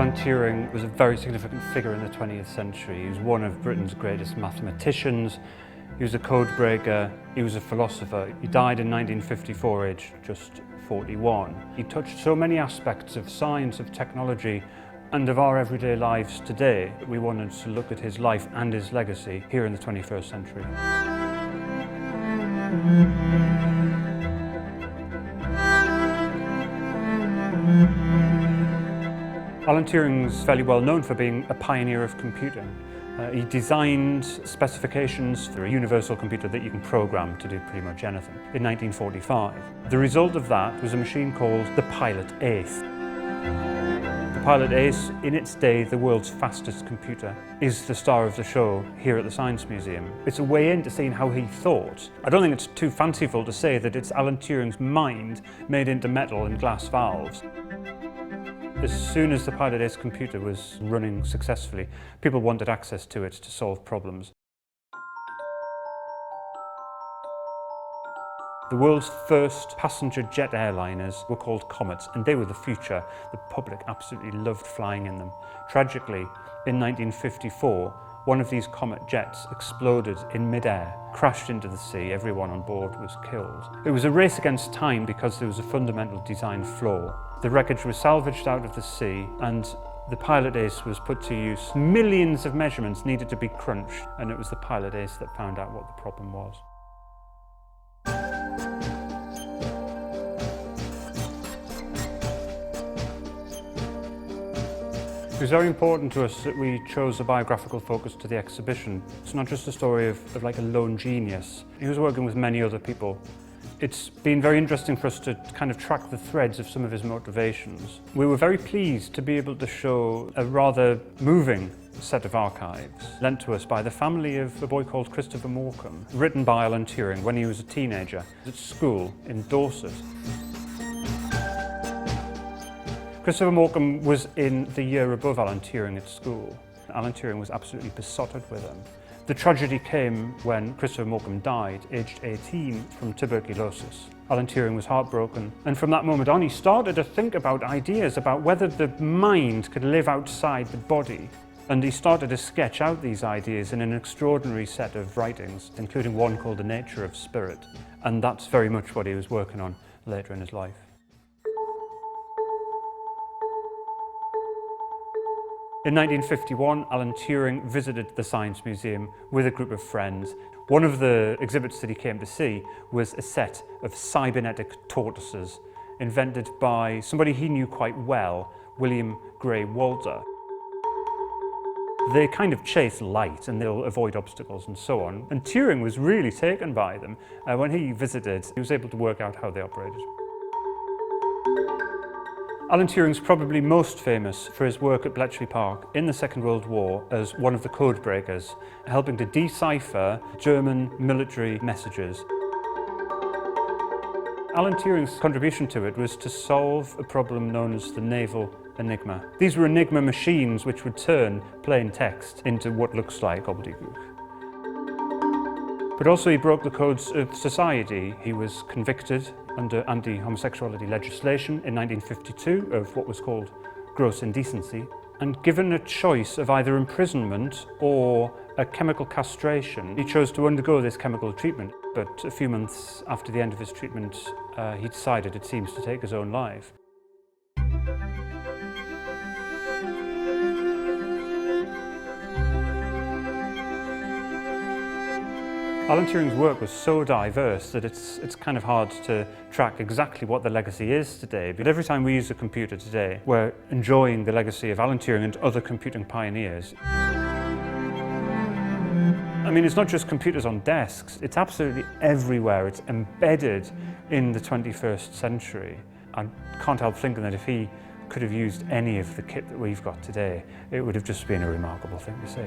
Alan Turing was a very significant figure in the 20th century. He was one of Britain's greatest mathematicians. He was a codebreaker. He was a philosopher. He died in 1954, aged just 41. He touched so many aspects of science, of technology, and of our everyday lives today. We wanted to look at his life and his legacy here in the 21st century. Alan Turing's fairly well known for being a pioneer of computing. He designed specifications for a universal computer that you can program to do pretty much anything in 1945. The result of that was a machine called the Pilot Ace. The Pilot Ace, in its day the world's fastest computer, is the star of the show here at the Science Museum. It's a way into seeing how he thought. I don't think it's too fanciful to say that it's Alan Turing's mind made into metal and glass valves. As soon as the Pilot Ace computer was running successfully, people wanted access to it to solve problems. The world's first passenger jet airliners were called Comets, and they were the future. The public absolutely loved flying in them. Tragically, in 1954, one of these Comet jets exploded in mid-air, crashed into the sea. Everyone on board was killed. It was a race against time because there was a fundamental design flaw. The wreckage was salvaged out of the sea, and the Pilot Ace was put to use. Millions of measurements needed to be crunched, and it was the Pilot Ace that found out what the problem was. It was very important to us that we chose a biographical focus to the exhibition. It's not just a story of like a lone genius. He was working with many other people. It's been very interesting for us to kind of track the threads of some of his motivations. We were very pleased to be able to show a rather moving set of archives lent to us by the family of a boy called Christopher Morcom, written by Alan Turing when he was a teenager at school in Dorset. Christopher Morcom was in the year above Alan Turing at school. Alan Turing was absolutely besotted with him. The tragedy came when Christopher Morcom died, aged 18, from tuberculosis. Alan Turing was heartbroken, and from that moment on he started to think about ideas about whether the mind could live outside the body. And he started to sketch out these ideas in an extraordinary set of writings, including one called The Nature of Spirit. And that's very much what he was working on later in his life. In 1951, Alan Turing visited the Science Museum with a group of friends. One of the exhibits that he came to see was a set of cybernetic tortoises invented by somebody he knew quite well, William Gray Walter. They kind of chase light and they'll avoid obstacles and so on. And Turing was really taken by them. When he visited, he was able to work out how they operated. Alan Turing's probably most famous for his work at Bletchley Park in the Second World War as one of the codebreakers, helping to decipher German military messages. Alan Turing's contribution to it was to solve a problem known as the naval enigma. These were enigma machines which would turn plain text into what looks like gobbledygook. But also he broke the codes of society. He was convicted under anti-homosexuality legislation in 1952 of what was called gross indecency, and given a choice of either imprisonment or a chemical castration, he chose to undergo this chemical treatment. But a few months after the end of his treatment, he decided, it seems, to take his own life. Alan Turing's work was so diverse that it's kind of hard to track exactly what the legacy is today. But every time we use a computer today, we're enjoying the legacy of Alan Turing and other computing pioneers. I mean, it's not just computers on desks, it's absolutely everywhere. It's embedded in the 21st century. I can't help thinking that if he could have used any of the kit that we've got today, it would have just been a remarkable thing to see.